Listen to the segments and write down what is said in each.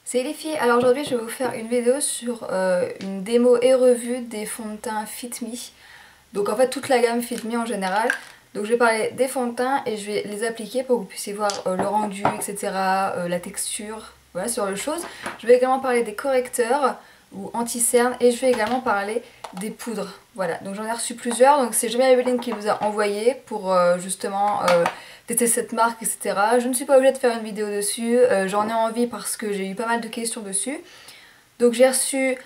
C'est les filles, alors aujourd'hui je vais vous faire une vidéo sur une démo et revue des fonds de teint Fit Me. Donc en fait toute la gamme Fit Me en général. Donc je vais parler des fonds de teint et je vais les appliquer pour que vous puissiez voir le rendu, etc. La texture, voilà sur le chose. Je vais également parler des correcteurs ou anti-cernes et je vais également parler des poudres. Voilà, donc j'en ai reçu plusieurs, donc c'est Jamie Eveline qui vous a envoyé pour justement tester cette marque, etc. Je ne suis pas obligée de faire une vidéo dessus, j'en ai envie parce que j'ai eu pas mal de questions dessus. Donc j'ai reçu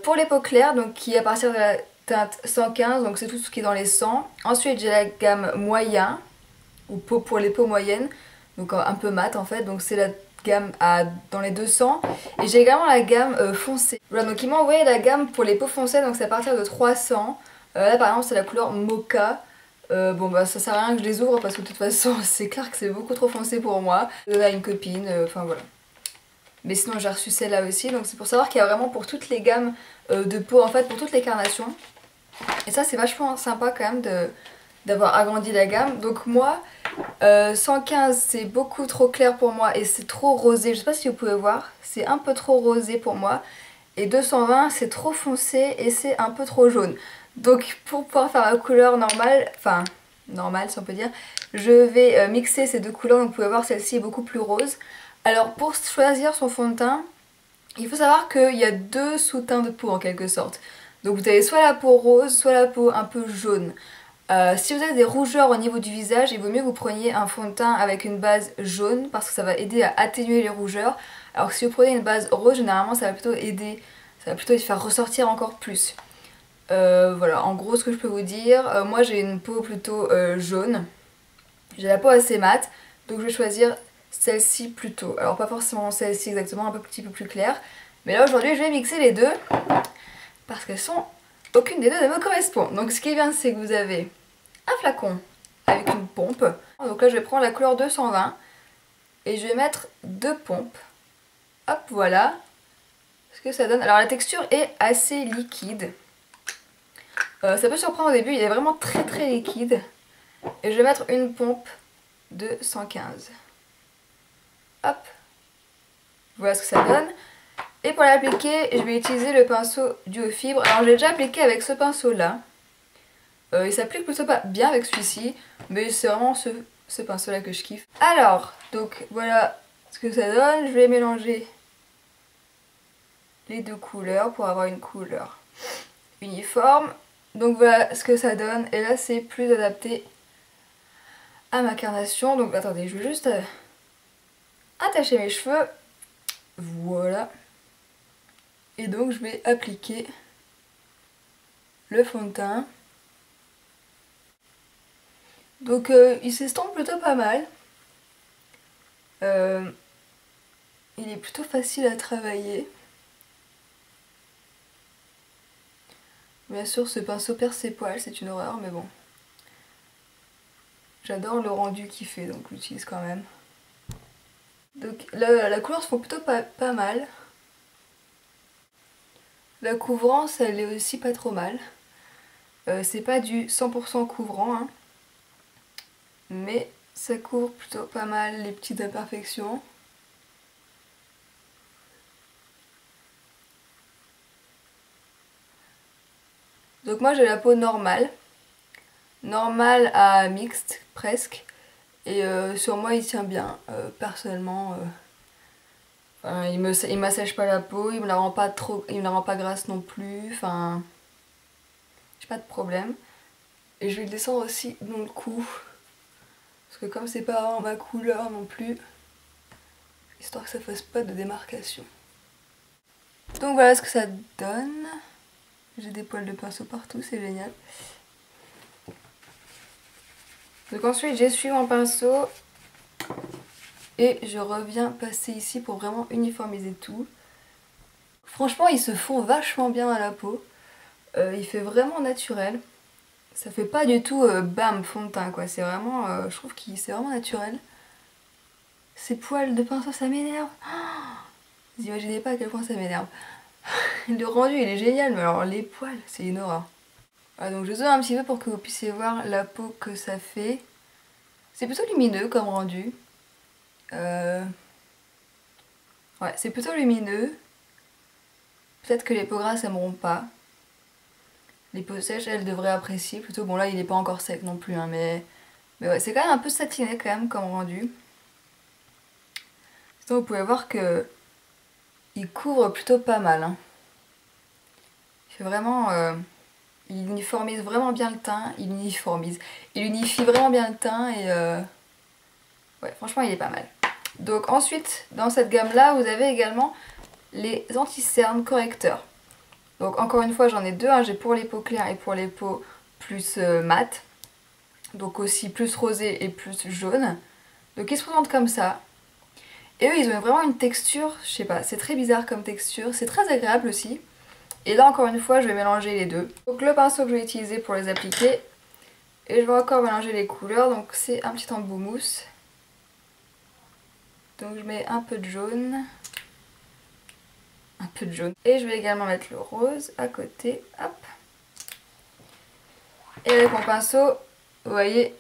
pour les peaux claires, donc qui est à partir de la teinte 115, donc c'est tout ce qui est dans les 100. Ensuite j'ai la gamme moyen, ou peau pour les peaux moyennes, donc un peu mat en fait, donc c'est la gamme dans les 200. Et j'ai également la gamme foncée. Voilà, donc ils m'ont envoyé la gamme pour les peaux foncées, donc c'est à partir de 300. Là par exemple c'est la couleur mocha. Bon bah ça sert à rien que je les ouvre parce que de toute façon c'est clair que c'est beaucoup trop foncé pour moi. Je donne à une copine, enfin voilà. Mais sinon j'ai reçu celle-là aussi, donc c'est pour savoir qu'il y a vraiment pour toutes les gammes de peau, en fait pour toutes les carnations. Et ça c'est vachement sympa quand même d'avoir agrandi la gamme. Donc moi, 115 c'est beaucoup trop clair pour moi et c'est trop rosé, je sais pas si vous pouvez voir, c'est un peu trop rosé pour moi. Et 220 c'est trop foncé et c'est un peu trop jaune. Donc pour pouvoir faire la couleur normale, enfin normale si on peut dire, je vais mixer ces deux couleurs. Donc vous pouvez voir, celle-ci est beaucoup plus rose. Alors pour choisir son fond de teint, il faut savoir qu'il y a deux sous-teints de peau en quelque sorte. Donc vous avez soit la peau rose, soit la peau un peu jaune. Si vous avez des rougeurs au niveau du visage, il vaut mieux que vous preniez un fond de teint avec une base jaune parce que ça va aider à atténuer les rougeurs. Alors que si vous prenez une base rose, généralement ça va plutôt aider, ça va plutôt les faire ressortir encore plus. Voilà, en gros ce que je peux vous dire, moi j'ai une peau plutôt jaune. J'ai la peau assez mate, donc je vais choisir celle-ci plutôt. Alors pas forcément celle-ci exactement, un petit peu plus claire. Mais là aujourd'hui je vais mixer les deux parce qu'elles sont... Aucune des deux ne me correspond. Donc ce qui est bien c'est que vous avez un flacon avec une pompe. Donc là je vais prendre la couleur 220 et je vais mettre deux pompes. Hop voilà ce que ça donne. Alors la texture est assez liquide. Ça peut surprendre au début, il est vraiment très liquide. Et je vais mettre une pompe de 115. Hop, voilà ce que ça donne. Et pour l'appliquer, je vais utiliser le pinceau Duo Fibre. Alors j'ai déjà appliqué avec ce pinceau là. Il s'applique plutôt pas bien avec celui-ci, mais c'est vraiment ce pinceau là que je kiffe. Alors, donc voilà ce que ça donne. Je vais mélanger les deux couleurs pour avoir une couleur uniforme. Donc voilà ce que ça donne. Et là c'est plus adapté à ma carnation. Donc attendez, je vais juste attacher mes cheveux. Voilà. Et donc je vais appliquer le fond de teint. Donc il s'estompe plutôt pas mal. Il est plutôt facile à travailler. Bien sûr ce pinceau perd ses poils, c'est une horreur, mais bon. J'adore le rendu qu'il fait, donc je l'utilise quand même. Donc là, la couleur se fond plutôt pas mal. La couvrance elle est aussi pas trop mal. C'est pas du 100% couvrant, hein, mais ça couvre plutôt pas mal les petites imperfections. Donc moi j'ai la peau normale. Normale à mixte presque. Et sur moi il tient bien. Personnellement, enfin, il m'assèche pas la peau, il me la rend pas trop, il me la rend pas grasse non plus. Enfin, j'ai pas de problème. Et je vais le descendre aussi dans le cou. Parce que comme c'est pas vraiment ma couleur non plus, histoire que ça fasse pas de démarcation. Donc voilà ce que ça donne. J'ai des poils de pinceau partout, c'est génial. Donc ensuite j'essuie mon pinceau et je reviens passer ici pour vraiment uniformiser tout. Franchement il se fond vachement bien à la peau. Il fait vraiment naturel. Ça fait pas du tout bam fond de teint quoi. C'est vraiment, je trouve que c'est vraiment naturel. Ces poils de pinceau ça m'énerve. Vous imaginez pas à quel point ça m'énerve. Le rendu il est génial, mais alors les poils c'est une horreur. Voilà, donc je zoome un petit peu pour que vous puissiez voir la peau que ça fait. C'est plutôt lumineux comme rendu. Ouais, c'est plutôt lumineux. Peut-être que les peaux grasses aimeront pas. Les peaux sèches, elles devraient apprécier plutôt. Bon là, il est pas encore sec non plus, hein, mais ouais, c'est quand même un peu satiné quand même comme rendu. Sinon, vous pouvez voir que il couvre plutôt pas mal. Hein. Il fait vraiment... il uniformise vraiment bien le teint. Il unifie vraiment bien le teint et... ouais, franchement, il est pas mal. Donc ensuite, dans cette gamme-là, vous avez également les anti-cernes correcteurs. Donc encore une fois, j'en ai deux. Hein. J'ai pour les peaux claires et pour les peaux plus mat. Donc aussi plus rosé et plus jaune. Donc ils se présentent comme ça. Et eux, ils ont vraiment une texture, je sais pas, c'est très bizarre comme texture. C'est très agréable aussi. Et là, encore une fois, je vais mélanger les deux. Donc le pinceau que je vais utiliser pour les appliquer. Et je vais encore mélanger les couleurs. Donc c'est un petit embout mousse. Donc je mets un peu de jaune. Un peu de jaune. Et je vais également mettre le rose à côté. Hop. Et avec mon pinceau, vous voyez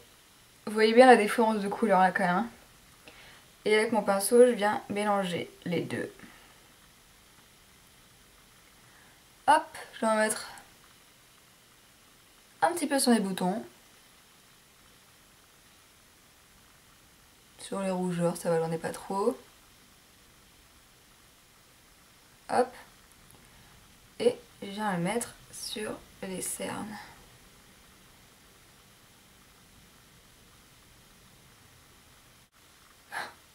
bien la différence de couleur là quand même. Hein. Et avec mon pinceau, je viens mélanger les deux. Hop, je vais en mettre un petit peu sur les boutons. Sur les rougeurs, ça va, j'en ai pas trop. Hop. Et je viens le mettre sur les cernes.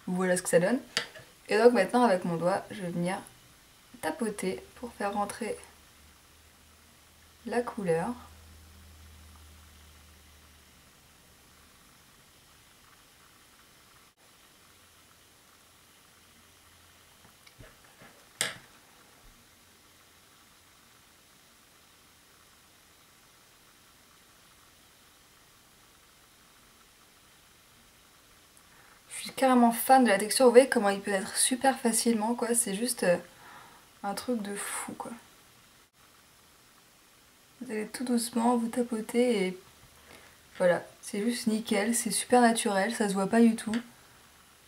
Voilà ce que ça donne. Et donc maintenant avec mon doigt, je vais venir tapoter pour faire rentrer la couleur. Je suis carrément fan de la texture, vous voyez comment il peut être super facilement quoi, c'est juste un truc de fou quoi. Vous allez tout doucement vous tapoter et voilà, c'est juste nickel, c'est super naturel, ça se voit pas du tout.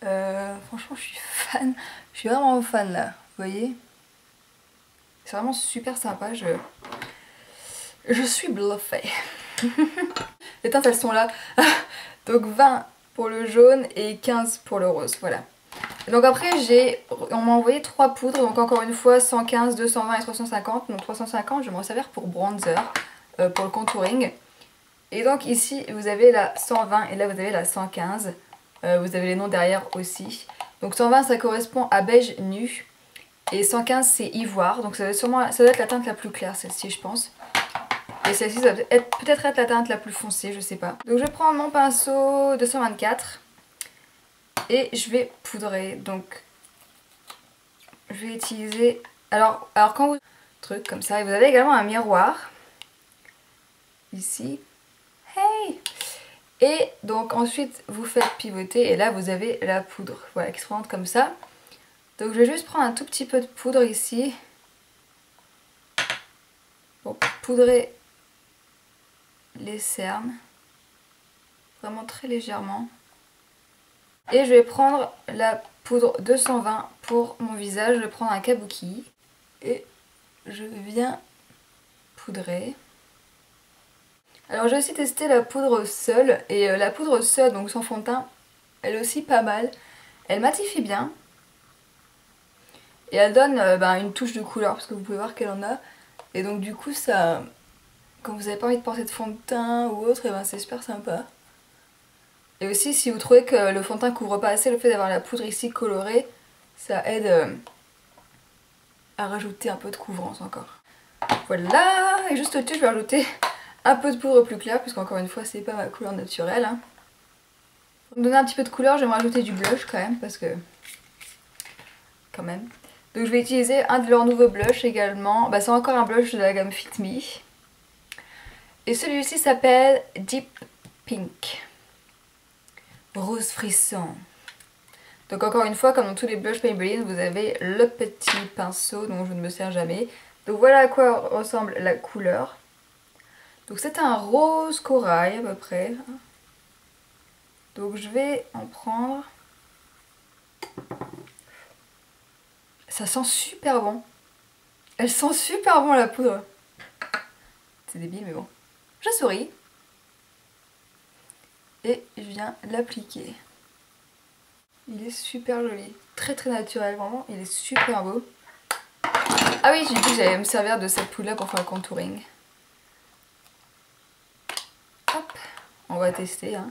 Franchement je suis fan, je suis vraiment fan là, vous voyez. C'est vraiment super sympa, je suis bluffée. Les teintes elles sont là, donc 20 pour le jaune et 15 pour le rose, voilà. Donc après on m'a envoyé 3 poudres, donc encore une fois 115, 220 et 350. Donc 350 je vais m'en servir pour bronzer, pour le contouring. Et donc ici vous avez la 120 et là vous avez la 115. Vous avez les noms derrière aussi. Donc 120 ça correspond à beige nu et 115 c'est ivoire. Donc ça doit être la teinte la plus claire celle-ci je pense. Et celle-ci ça doit peut-être être la teinte la plus foncée, je sais pas. Donc je prends mon pinceau 224 et je vais poudrer. Donc je vais utiliser... Alors quand vous... Truc comme ça. Et vous avez également un miroir. Ici. Hey! Et donc ensuite vous faites pivoter et là vous avez la poudre. Voilà, qui se présente comme ça. Donc je vais juste prendre un tout petit peu de poudre ici. Pour poudrer les cernes. Vraiment très légèrement. Et je vais prendre la poudre 220 pour mon visage. Je vais prendre un kabuki. Et je viens poudrer. Alors j'ai aussi testé la poudre seule. Et la poudre seule, donc sans fond de teint, elle est aussi pas mal. Elle matifie bien. Et elle donne une touche de couleur. Parce que vous pouvez voir qu'elle en a. Et donc du coup ça... Quand vous n'avez pas envie de porter de fond de teint ou autre, et c'est super sympa. Et aussi si vous trouvez que le fond de teint couvre pas assez, le fait d'avoir la poudre ici colorée, ça aide à rajouter un peu de couvrance encore. Voilà, et juste au-dessus je vais rajouter un peu de poudre plus claire, puisqu'encore une fois c'est pas ma couleur naturelle. Hein. Pour me donner un petit peu de couleur, je vais me rajouter du blush quand même, parce que... Quand même. Donc je vais utiliser un de leurs nouveaux blushs également. C'est encore un blush de la gamme Fit Me. Et celui-ci s'appelle Deep Pink. Rose frisson. Donc encore une fois, comme dans tous les blushs Maybelline, vous avez le petit pinceau dont je ne me sers jamais. Donc voilà à quoi ressemble la couleur. Donc c'est un rose corail à peu près. Donc je vais en prendre Ça sent super bon. Elle sent super bon la poudre. C'est débile mais bon. Je souris. Et je viens l'appliquer. Il est super joli. Très très naturel vraiment. Il est super beau. Ah oui, j'ai dit que j'allais me servir de cette poudre là pour faire le contouring. Hop. On va tester. Hein.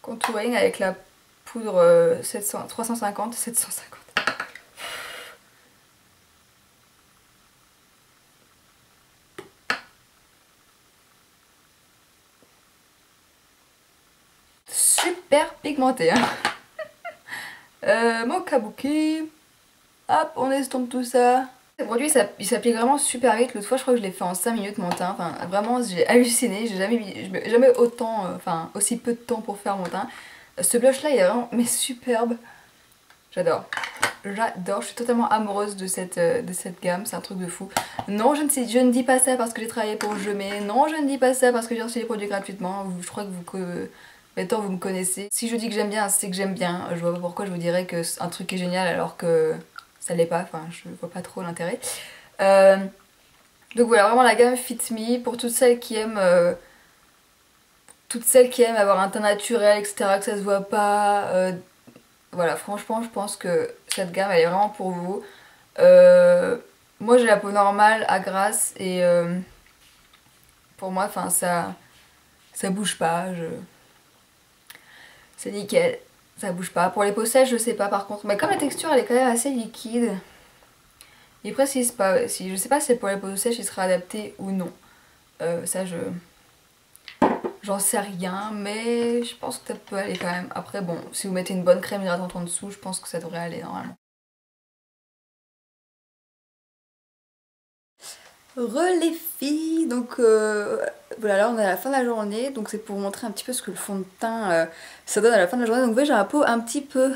Contouring avec la poudre 350, 750. Super pigmenté. Hein. Mon kabuki. Hop, on estompe tout ça. Ce produit, il s'applique vraiment super vite. L'autre fois, je crois que je l'ai fait en 5 minutes mon teint. Enfin, vraiment, j'ai halluciné. J'ai jamais autant, enfin, aussi peu de temps pour faire mon teint. Ce blush là, il est vraiment mais superbe. J'adore. J'adore. Je suis totalement amoureuse de cette gamme. C'est un truc de fou. Non, je ne dis pas ça parce que j'ai travaillé pour Jemé. Non, je ne dis pas ça parce que j'ai reçu les produits gratuitement. Je crois que maintenant vous me connaissez. Si je dis que j'aime bien, c'est que j'aime bien. Je vois pas pourquoi je vous dirais que un truc est génial alors que ça l'est pas. Enfin, je vois pas trop l'intérêt. Donc voilà, vraiment la gamme Fit Me pour toutes celles qui aiment avoir un teint naturel, etc., que ça se voit pas. Voilà, franchement, je pense que cette gamme, elle est vraiment pour vous. Moi, j'ai la peau normale à grasse et pour moi, enfin, ça bouge pas. C'est nickel, ça bouge pas. Pour les peaux sèches, je sais pas par contre. Mais comme la texture, elle est quand même assez liquide, il précise pas. Si, je sais pas si pour les peaux sèches, il sera adapté ou non. Ça, j'en sais rien, mais je pense que ça peut aller quand même. Après, bon, si vous mettez une bonne crème hydratante en dessous, je pense que ça devrait aller normalement. Les filles, donc voilà, là on est à la fin de la journée, donc c'est pour vous montrer un petit peu ce que le fond de teint ça donne à la fin de la journée. Donc vous voyez, j'ai la peau un petit peu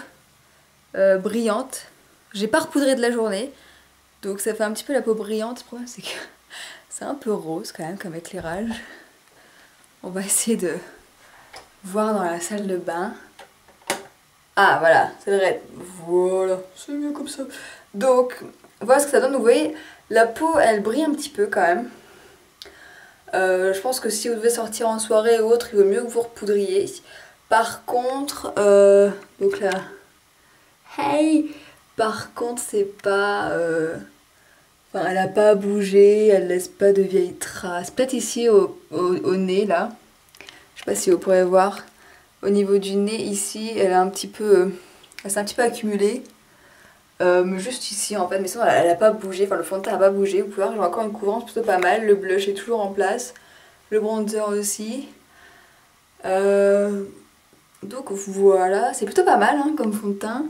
brillante, j'ai pas repoudré de la journée, donc ça fait un petit peu la peau brillante. Le problème c'est que c'est un peu rose quand même comme éclairage. On va essayer de voir dans la salle de bain. Ah voilà, ça devrait être, voilà, c'est mieux comme ça. Donc voilà ce que ça donne. Donc vous voyez, la peau elle brille un petit peu quand même. Je pense que si vous devez sortir en soirée ou autre, il vaut mieux que vous repoudriez. Par contre, donc là, hey, par contre c'est pas, enfin elle a pas bougé, elle laisse pas de vieilles traces. Peut-être ici au nez là, je sais pas si vous pourrez voir. Au niveau du nez ici, elle a un petit peu, elle s'est un petit peu accumulée. Mais juste ici en fait, mais sinon elle a pas bougé, enfin le fond de teint a pas bougé. Vous pouvez voir, j'ai encore une couvrance plutôt pas mal. Le blush est toujours en place, le bronzer aussi. Donc voilà, c'est plutôt pas mal hein, comme fond de teint.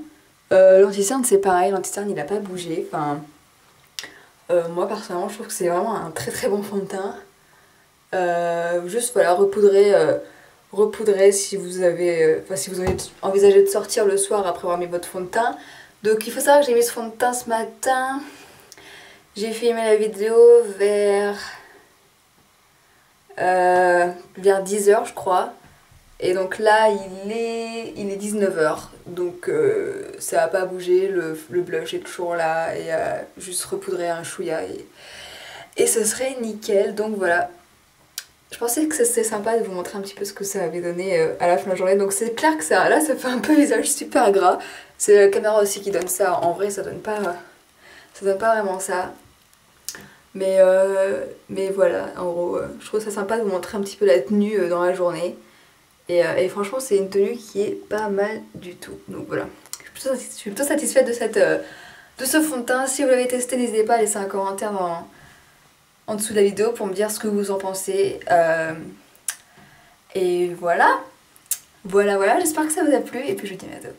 L'anti-cerne c'est pareil, l'anti-cerne il a pas bougé. Enfin, moi personnellement je trouve que c'est vraiment un très très bon fond de teint. Juste voilà, repoudrer si vous avez envisagé de sortir le soir après avoir mis votre fond de teint. Donc il faut savoir que j'ai mis ce fond de teint ce matin. J'ai filmé la vidéo vers 10 h je crois. Et donc là il est 19 h. Donc ça n'a pas bougé, le blush est toujours là. Et juste repoudrer un chouïa et ce serait nickel. Donc voilà. Je pensais que c'était sympa de vous montrer un petit peu ce que ça avait donné à la fin de la journée. Donc c'est clair que ça, là ça fait un peu visage super gras. C'est la caméra aussi qui donne ça. En vrai ça donne pas vraiment ça. Mais voilà, en gros, je trouve ça sympa de vous montrer un petit peu la tenue dans la journée. Et franchement c'est une tenue qui est pas mal du tout. Donc voilà, je suis plutôt satisfaite de ce fond de teint. Si vous l'avez testé, n'hésitez pas à laisser un commentaire en dessous de la vidéo pour me dire ce que vous en pensez. Et voilà, j'espère que ça vous a plu et puis je vous dis à bientôt.